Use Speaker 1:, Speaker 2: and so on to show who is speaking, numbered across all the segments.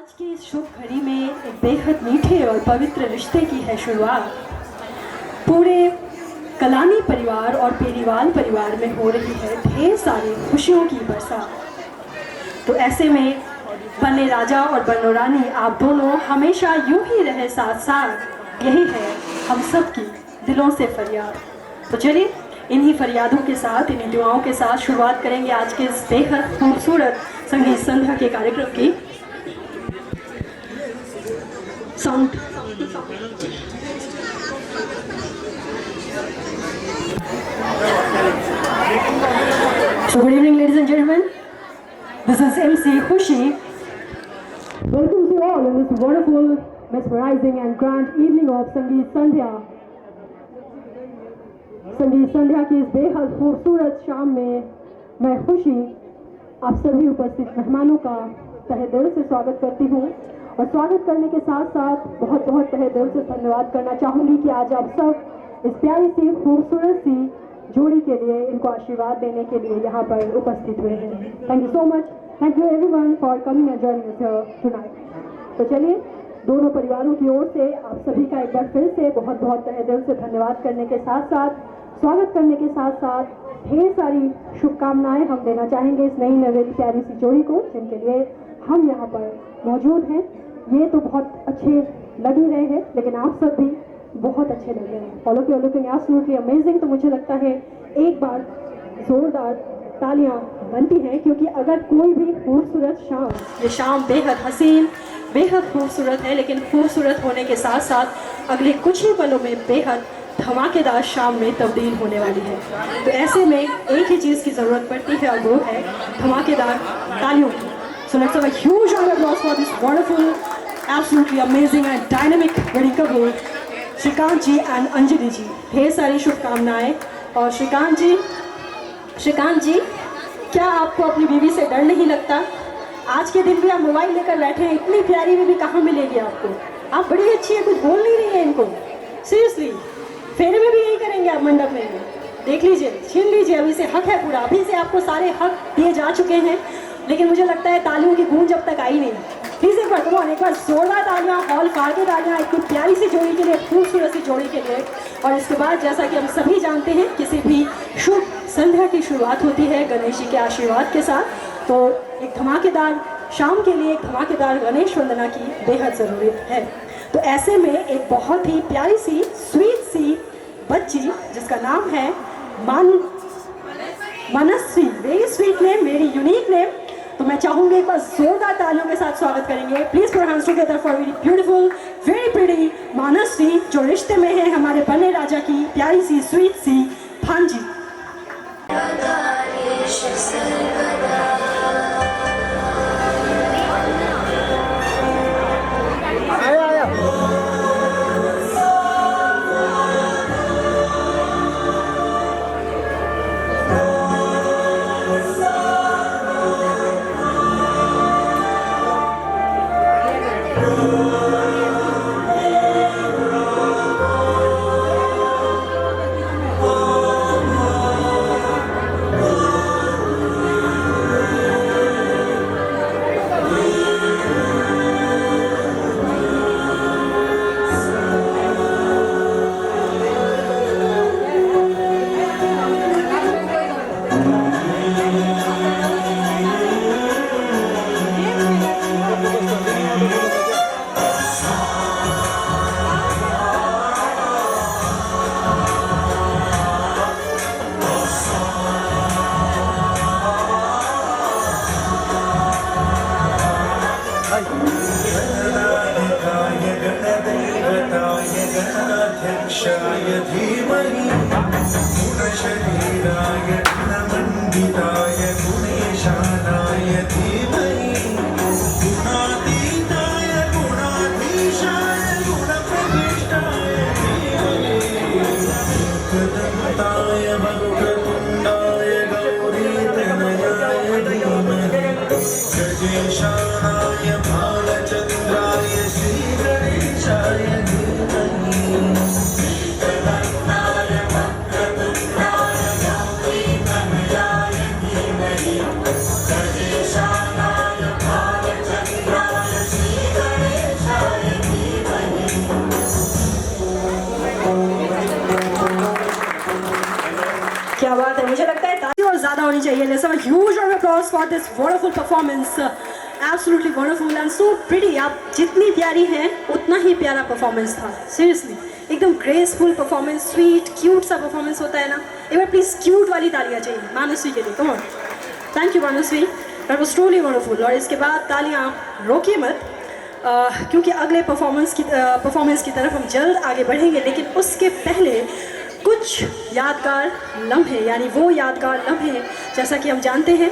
Speaker 1: आज की इस शुभ घड़ी में एक बेहद मीठे और पवित्र रिश्ते की है शुरुआत। पूरे कलानी परिवार और पेरीवाल परिवार में हो रही है ढेर सारी खुशियों की बरसात। तो ऐसे में बने राजा और बनो रानी आप दोनों हमेशा यूं ही रहे साथ साथ, यही है हम सब की दिलों से फरियाद। तो चलिए इन्हीं फरियादों के साथ, इन्हीं दुआओं के साथ शुरुआत करेंगे आज के इस बेहद खूबसूरत संगीत संध्या के कार्यक्रम की। Sound So good evening ladies and gentlemen, this is MC Khushi. Welcome to all in this wonderful, mesmerizing and grand evening of Sangeet Sandhya. संगीत संध्या की इस बेहद खूबसूरत शाम में मैं खुशी आप सभी उपस्थित मेहमानों का तहे दिल से स्वागत करती हूँ और स्वागत करने के साथ साथ बहुत बहुत तहे दिल से धन्यवाद करना चाहूँगी कि आज आप सब इस प्यारी सी खूबसूरत सी जोड़ी के लिए, इनको आशीर्वाद देने के लिए यहाँ पर उपस्थित हुए हैं। Thank you so much, thank you everyone for coming and joining us here tonight. तो चलिए दोनों परिवारों की ओर से आप सभी का एक बार फिर से बहुत बहुत तहे दिल से धन्यवाद करने के साथ साथ, स्वागत करने के साथ साथ ढेर सारी शुभकामनाएं हम देना चाहेंगे इस नई नवेली प्यारी सी जोड़ी को, जिनके लिए हम यहाँ पर मौजूद हैं। ये तो बहुत अच्छे लग ही रहे हैं, लेकिन आप सब भी बहुत अच्छे लग रहे हैं। All of you are looking absolutely amazing. तो मुझे लगता है एक बार जोरदार तालियां बनती हैं, क्योंकि अगर कोई भी खूबसूरत शाम, ये शाम बेहद हसीन, बेहद खूबसूरत है, लेकिन खूबसूरत होने के साथ साथ अगले कुछ ही पलों में बेहद धमाकेदार शाम में तब्दील होने वाली है। तो ऐसे में एक ही चीज़ की ज़रूरत पड़ती है और वो है धमाकेदार तालियों की। So let's have a huge round of applause for this wonderful, absolutely amazing and dynamic wedding couple, Shrikant ji and Anjali ji. ढेर सारी शुभकामनाएं। और श्रीकांत जी, क्या आपको अपनी बीवी से डर नहीं लगता? आज के दिन भी आप मोबाइल लेकर बैठे हैं, इतनी प्यारी बीवी कहाँ मिलेगी आपको? आप बड़ी अच्छी है, कुछ बोल नहीं रही है इनको। सीरियसली फेरे में भी यही करेंगे आप मंडप में? देख लीजिए, छीन लीजिए, अभी से हक है पूरा, अभी से आपको सारे हक दिए जा चुके हैं, लेकिन मुझे लगता है तालियों की गूंज अब तक आई नहीं। प्लीज़ एक बार कमॉन, एक बार जोरदार तालियां, हॉल फाड़ के तालियां इतनी प्यारी सी जोड़ी के लिए, खूबसूरत सी जोड़ी के लिए। और इसके बाद जैसा कि हम सभी जानते हैं, किसी भी शुभ संध्या की शुरुआत होती है गणेश जी के आशीर्वाद के साथ। तो एक धमाकेदार शाम के लिए एक धमाकेदार गणेश वंदना की बेहद ज़रूरत है। तो ऐसे में एक बहुत ही प्यारी सी स्वीट सी बच्ची जिसका नाम है Manasvi, very sweet name, very unique name. तो मैं चाहूँगी एक बार जोरदार तालियों के साथ स्वागत करेंगे। Please put hands together for very beautiful, very pretty Manasvi, जो रिश्ते में है हमारे बने राजा की प्यारी सी स्वीट सी भांजी।
Speaker 2: गणाध्यक्षाय धीमहि गुणशरीराय गुणमण्डिताय गुणेशानाय धीमहि गुणातीताय गुणाधीशाय गुणप्रविष्टाय धीमहि एकदन्ताय वक्रतुण्डाय गौरीतनयाय धीमहि गजेशानाय भालचन्द्राय श्रीगणेशाय धीमहि श्री गणेशाय धीमहि।
Speaker 1: क्या बात है, मुझे लगता है तालियां और ज़्यादा होनी चाहिए। Let's have a huge round of applause for this wonderful performance. Absolutely wonderful and so pretty. आप जितनी प्यारी हैं उतना ही प्यारा परफॉर्मेंस था। सीरियसली एकदम ग्रेसफुल परफॉर्मेंस, स्वीट क्यूट सा परफॉर्मेंस होता है ना। एक बार प्लीज़ क्यूट वाली तालियां चाहिए मानसवी के लिए। Come on, thank you Manasvi, that was truly wonderful. और इसके बाद तालियां रोकिए मत, क्योंकि अगले परफॉर्मेंस की तरफ हम जल्द आगे बढ़ेंगे। लेकिन उसके पहले कुछ यादगार लम्हे, यानी वो यादगार लम्हे जैसा कि हम जानते हैं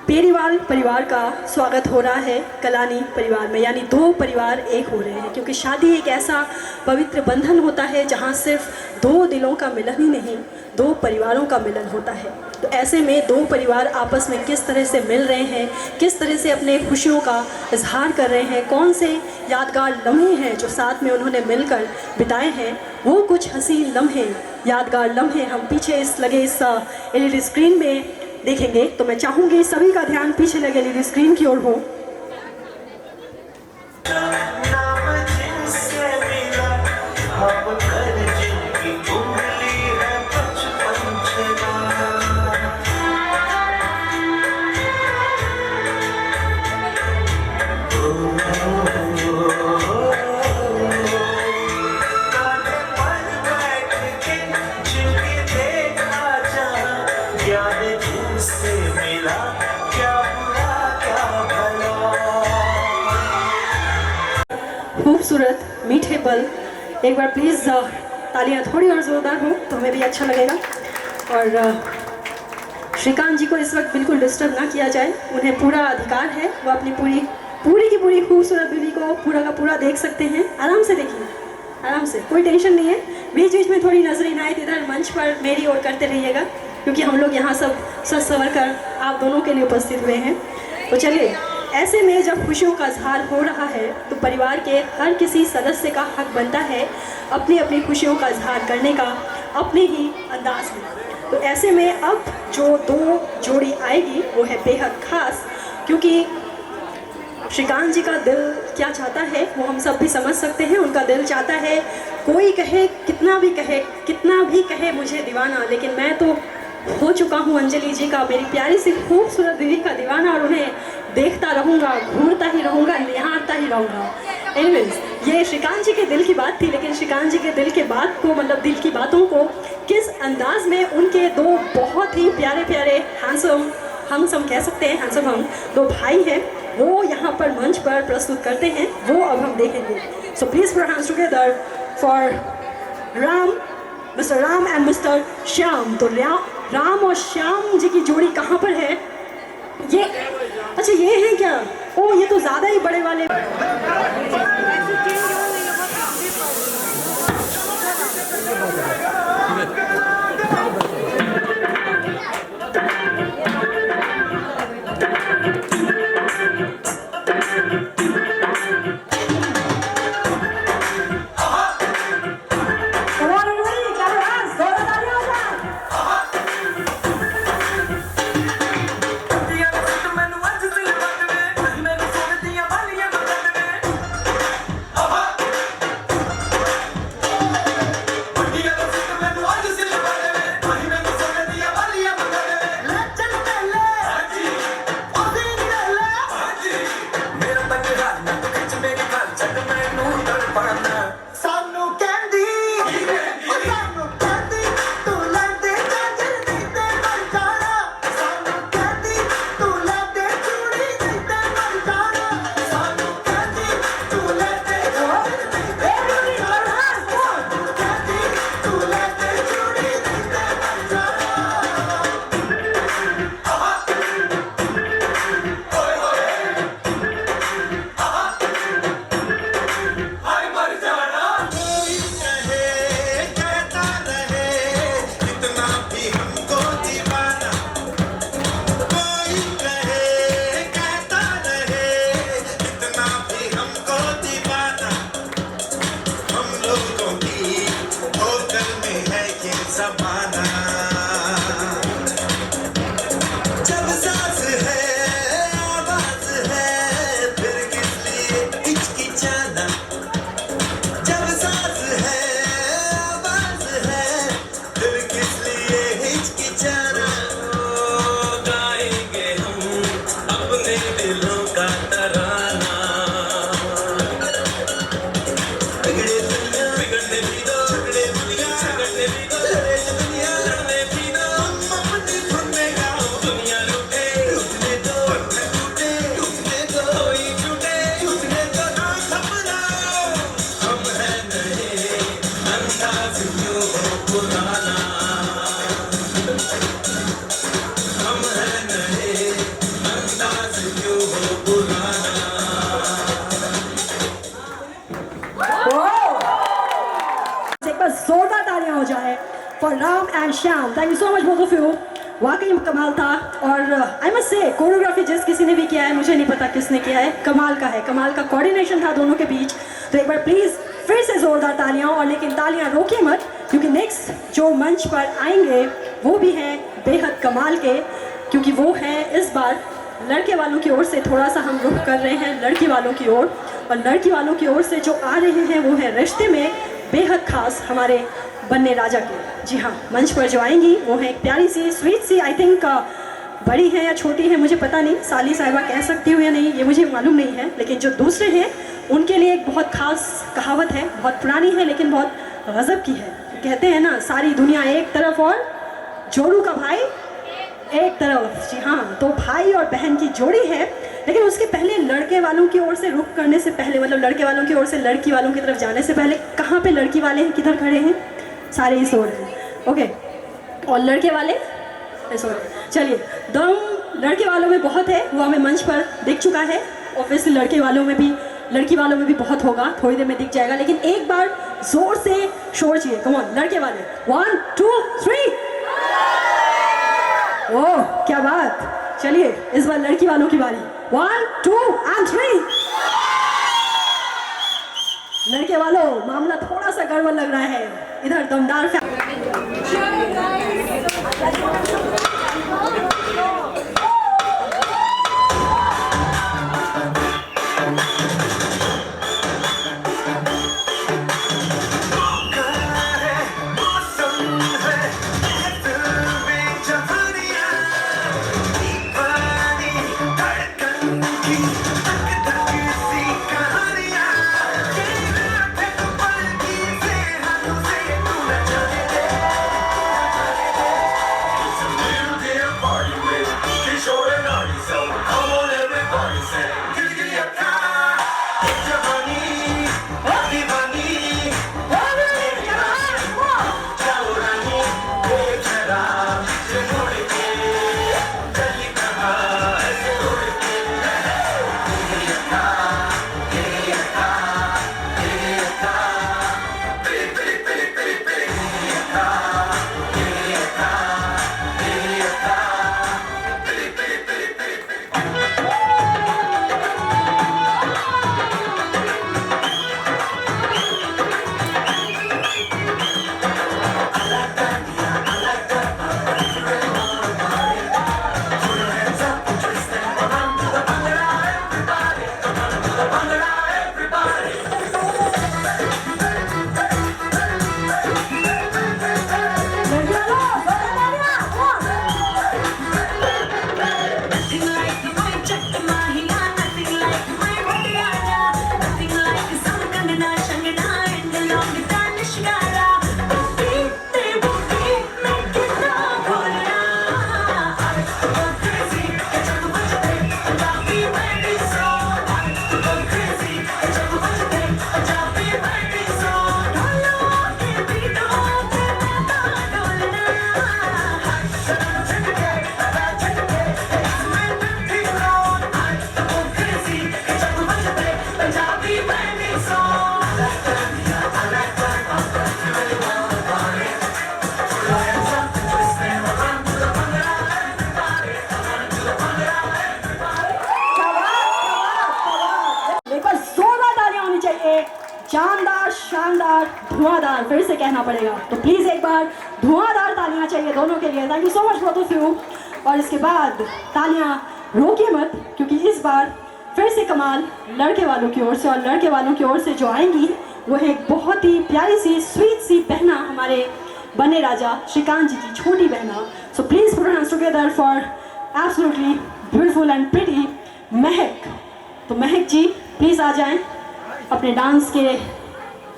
Speaker 1: पेरीवाल परिवार का स्वागत हो रहा है कलानी परिवार में, यानी दो परिवार एक हो रहे हैं। क्योंकि शादी एक ऐसा पवित्र बंधन होता है जहाँ सिर्फ दो दिलों का मिलन ही नहीं, दो परिवारों का मिलन होता है। तो ऐसे में दो परिवार आपस में किस तरह से मिल रहे हैं, किस तरह से अपने खुशियों का इजहार कर रहे हैं, कौन से यादगार लम्हे हैं जो साथ में उन्होंने मिलकर बिताए हैं, वो कुछ हसीन लम्हे, यादगार लम्हे हम पीछे लगे इस LED स्क्रीन में देखेंगे। तो मैं चाहूँगी सभी का ध्यान पीछे लगे LED स्क्रीन की ओर हो।
Speaker 2: नाम जिनसे मिला अब कर जिनकी उंगली है बचपन छेड़ा। कांधे पर बैठ के जिनकी देखा जहाँ, याद जिनसे मिला क्या बुरा क्या भला।
Speaker 1: खूबसूरत मीठे पल, एक बार प्लीज़ तालियां थोड़ी और ज़ोरदार हो तो हमें भी अच्छा लगेगा। और श्रीकांत जी को इस वक्त बिल्कुल डिस्टर्ब ना किया जाए, उन्हें पूरा अधिकार है, वो अपनी पूरी की पूरी खूबसूरत बीवी को पूरा का पूरा देख सकते हैं। आराम से देखिए, आराम से, कोई टेंशन नहीं है। बीच बीच में थोड़ी नजर इनायत इधर मंच पर मेरी ओर करते रहिएगा, क्योंकि हम लोग यहाँ सब सज संवर कर आप दोनों के लिए उपस्थित हुए हैं। तो चलिए, ऐसे में जब खुशियों का इजहार हो रहा है तो परिवार के हर किसी सदस्य का हक बनता है अपनी अपनी खुशियों का इजहार करने का अपने ही अंदाज में। तो ऐसे में अब जो दो जोड़ी आएगी वो है बेहद खास, क्योंकि श्रीकांत जी का दिल क्या चाहता है वो हम सब भी समझ सकते हैं। उनका दिल चाहता है, कोई कहे कितना भी कहे मुझे दीवाना, लेकिन मैं तो हो चुका हूँ अंजलि जी का, मेरी प्यारी सी खूबसूरत बीवी का दीवाना, और उन्हें देखता रहूँगा, घूरता ही रहूँगा, निहारता ही रहूँगा। एनीवेज, ये श्रीकांत जी के दिल की बात थी, लेकिन श्रीकांत जी के दिल के बात को, मतलब दिल की बातों को किस अंदाज में उनके दो बहुत ही प्यारे प्यारे हम कह सकते हैं हैंडसम हम दो भाई हैं, वो यहाँ पर मंच पर प्रस्तुत करते हैं, वो अब हम देखेंगे। So please put hands together for mister Ram and mister Shyam. तो राम और श्याम जी की जोड़ी कहाँ पर है? ये अच्छा, ये है क्या? ओ, ये तो ज़्यादा ही बड़े वाले। एक बार जोरदार तालियां हो जाए for Ram and Shyam. Thank you so much both of you, वाकई कमाल था। और आई मस्ट से कोरियोग्राफी जिस किसी ने भी किया है, मुझे नहीं पता किसने किया है, कमाल का है, कमाल का कोऑर्डिनेशन था दोनों के बीच। तो एक बार प्लीज़ फिर से जोरदार तालियां, और लेकिन तालियां रोकिए मत, क्योंकि नेक्स्ट जो मंच पर आएंगे वो भी हैं बेहद कमाल के, क्योंकि वो हैं इस बार लड़के वालों की ओर से थोड़ा सा हम रुख कर रहे हैं लड़की वालों की ओर, और लड़की वालों की ओर से जो आ रहे हैं वो है रिश्ते में बेहद खास हमारे बन्ने राजा के। जी हाँ, मंच पर जो आएंगी वो है एक प्यारी सी स्वीट सी, आई थिंक बड़ी है या छोटी है मुझे पता नहीं, साली साहिबा कह सकती हूँ या नहीं ये मुझे मालूम नहीं है, लेकिन जो दूसरे हैं उनके लिए एक बहुत खास कहावत है, बहुत पुरानी है लेकिन बहुत गज़ब की है। कहते हैं ना, सारी दुनिया एक तरफ और जोड़ू का भाई एक तरफ। जी हाँ, तो भाई और बहन की जोड़ी है, लेकिन उसके पहले लड़के वालों की ओर से रुख करने से पहले, मतलब लड़के वालों की ओर से लड़की वालों की तरफ जाने से पहले, कहाँ पे लड़की वाले हैं, किधर खड़े हैं? सारे इस ओर हैं, ओके, और लड़के वाले इस ओर। चलिए, दम लड़के वालों में बहुत है, वो हमें मंच पर दिख चुका है, ऑब्वियसली लड़की वालों में भी बहुत होगा, थोड़ी देर में दिख जाएगा, लेकिन एक बार जोर से शोर चाहिए। कम ऑन लड़के वाले, 1 2 3। ओह क्या बात, चलिए इस बार लड़की वालों की बारी, 1 2 and 3। लड़के वालों, मामला थोड़ा सा गड़बड़ लग रहा है, इधर दमदार जानदार, शानदार, धुआंधार, फिर से कहना पड़ेगा, तो प्लीज़ एक बार धुआंधार तालियां चाहिए दोनों के लिए। Thank you so much both of you. और इसके बाद तालियां रोकिए मत, क्योंकि इस बार फिर से कमाल लड़के वालों की ओर से, और लड़के वालों की ओर से जो आएंगी वो है एक बहुत ही प्यारी सी स्वीट सी बहना, हमारे बने राजा श्रीकांत जी की छोटी बहना। So please put hands together for absolutely beautiful and pretty महक। तो महक जी प्लीज़ आ जाएं, अपने डांस के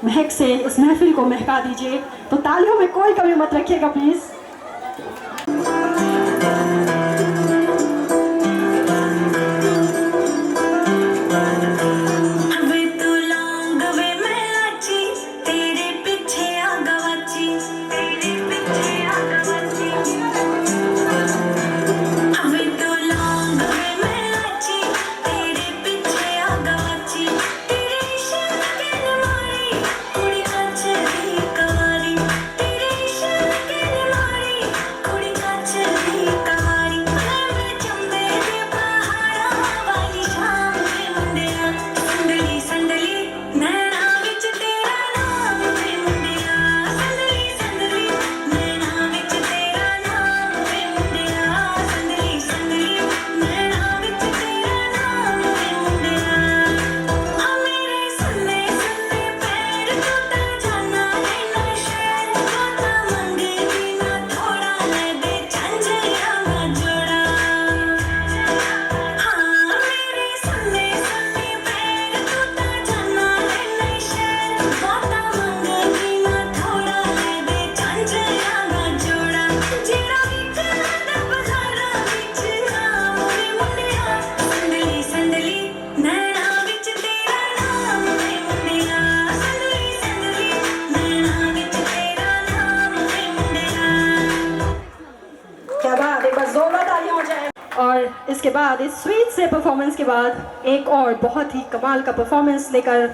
Speaker 1: महक से इस महफिल को महका दीजिए। तो तालियों में कोई कमी मत रखिएगा प्लीज़। बाद इस स्वीट से परफॉर्मेंस के बाद एक और बहुत ही कमाल का परफॉर्मेंस लेकर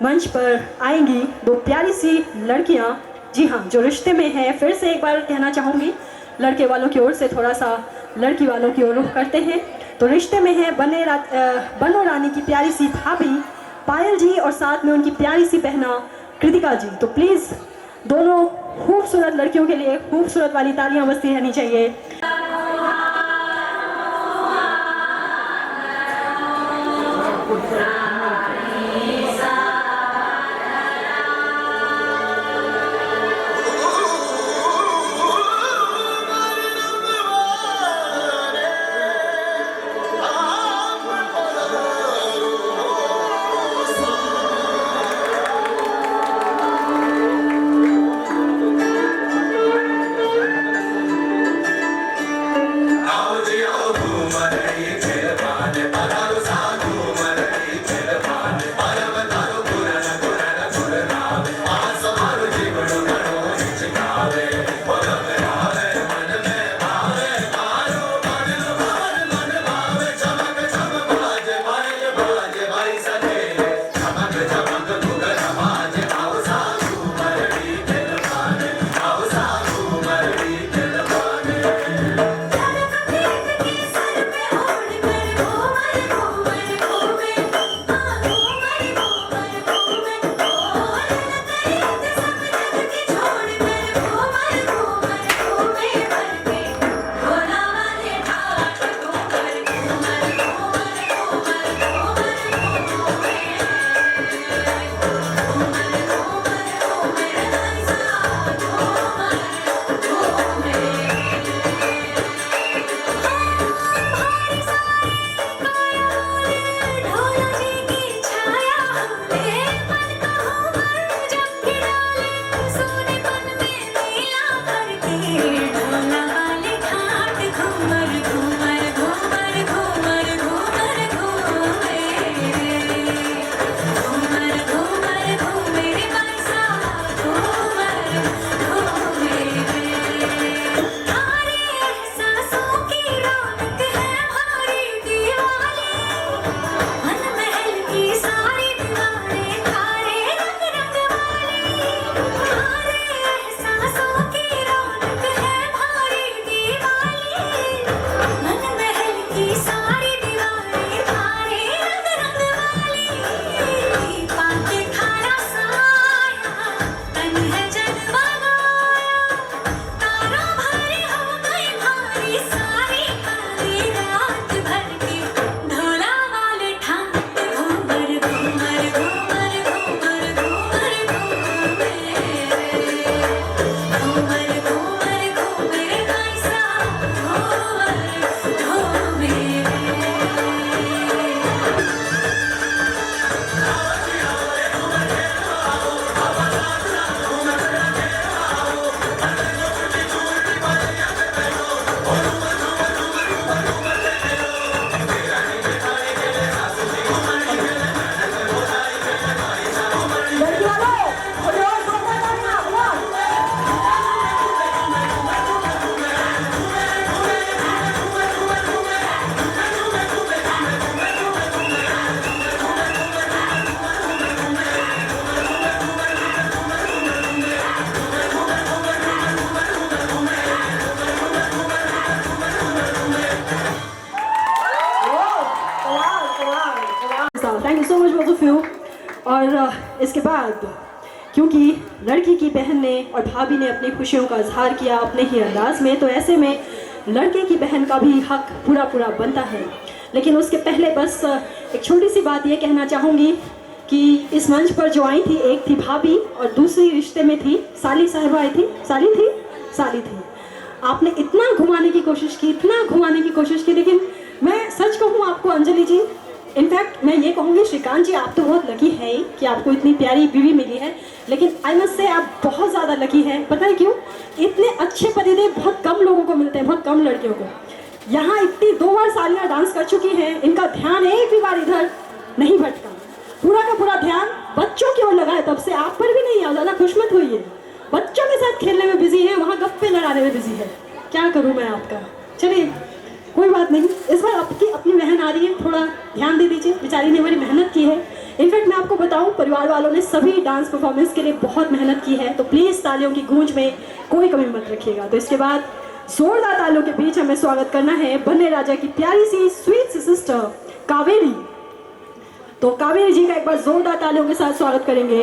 Speaker 1: मंच पर आएंगी दो प्यारी सी लड़कियां। जी हाँ, जो रिश्ते में है। फिर से एक बार कहना चाहूँगी, लड़के वालों की ओर से थोड़ा सा लड़की वालों की ओर रुख करते हैं। तो रिश्ते में है बनो रानी की प्यारी सी भाभी पायल जी और साथ में उनकी प्यारी सी बहना कृतिका जी। तो प्लीज़ दोनों खूबसूरत लड़कियों के लिए खूबसूरत वाली तालियां बजती रहनी चाहिए। Thank you so much both of you. और इसके बाद क्योंकि लड़की की बहन ने और भाभी ने अपनी खुशियों का इजहार किया अपने ही अंदाज में, तो ऐसे में लड़के की बहन का भी हक पूरा पूरा बनता है। लेकिन उसके पहले बस एक छोटी सी बात ये कहना चाहूँगी कि इस मंच पर जो आई थी, एक थी भाभी और दूसरी रिश्ते में थी साली साहिबा आई थी। साली थी। आपने इतना घुमाने की कोशिश की, लेकिन मैं सच कहूँ आपको अंजलि जी, इनफैक्ट मैं ये कहूँगी श्रीकांत जी, आप तो बहुत लकी हैं ही कि आपको इतनी प्यारी बीवी मिली है, लेकिन आई मस्ट से आप बहुत ज़्यादा लकी हैं। पता है क्यों? इतने अच्छे पतिदेव बहुत कम लोगों को मिलते हैं, बहुत कम लड़कियों को। यहाँ इतनी 2 बार सालियाँ डांस कर चुकी हैं, इनका ध्यान एक भी बार इधर नहीं भटका, पूरा का पूरा ध्यान बच्चों की ओर लगा है। तब से आप पर भी नहीं है, ज़्यादा खुश मत होइए, बच्चों के साथ खेलने में बिजी है, वहाँ गप्पे लड़ाने में बिजी है। क्या करूँ मैं आपका? चलिए कोई बात नहीं, इस बार आपकी अपनी बहन आ रही है, थोड़ा ध्यान दे दीजिए, बेचारी ने बड़ी मेहनत की है। इनफैक्ट मैं आपको बताऊं, परिवार वालों ने सभी डांस परफॉर्मेंस के लिए बहुत मेहनत की है, तो प्लीज़ तालियों की गूंज में कोई कमी मत रखिएगा। तो इसके बाद जोरदार तालियों के बीच हमें स्वागत करना है बन्ने राजा की प्यारी सी स्वीट सी सिस्टर कावेरी। तो कावेरी जी का एक बार जोरदार तालियों के साथ स्वागत करेंगे।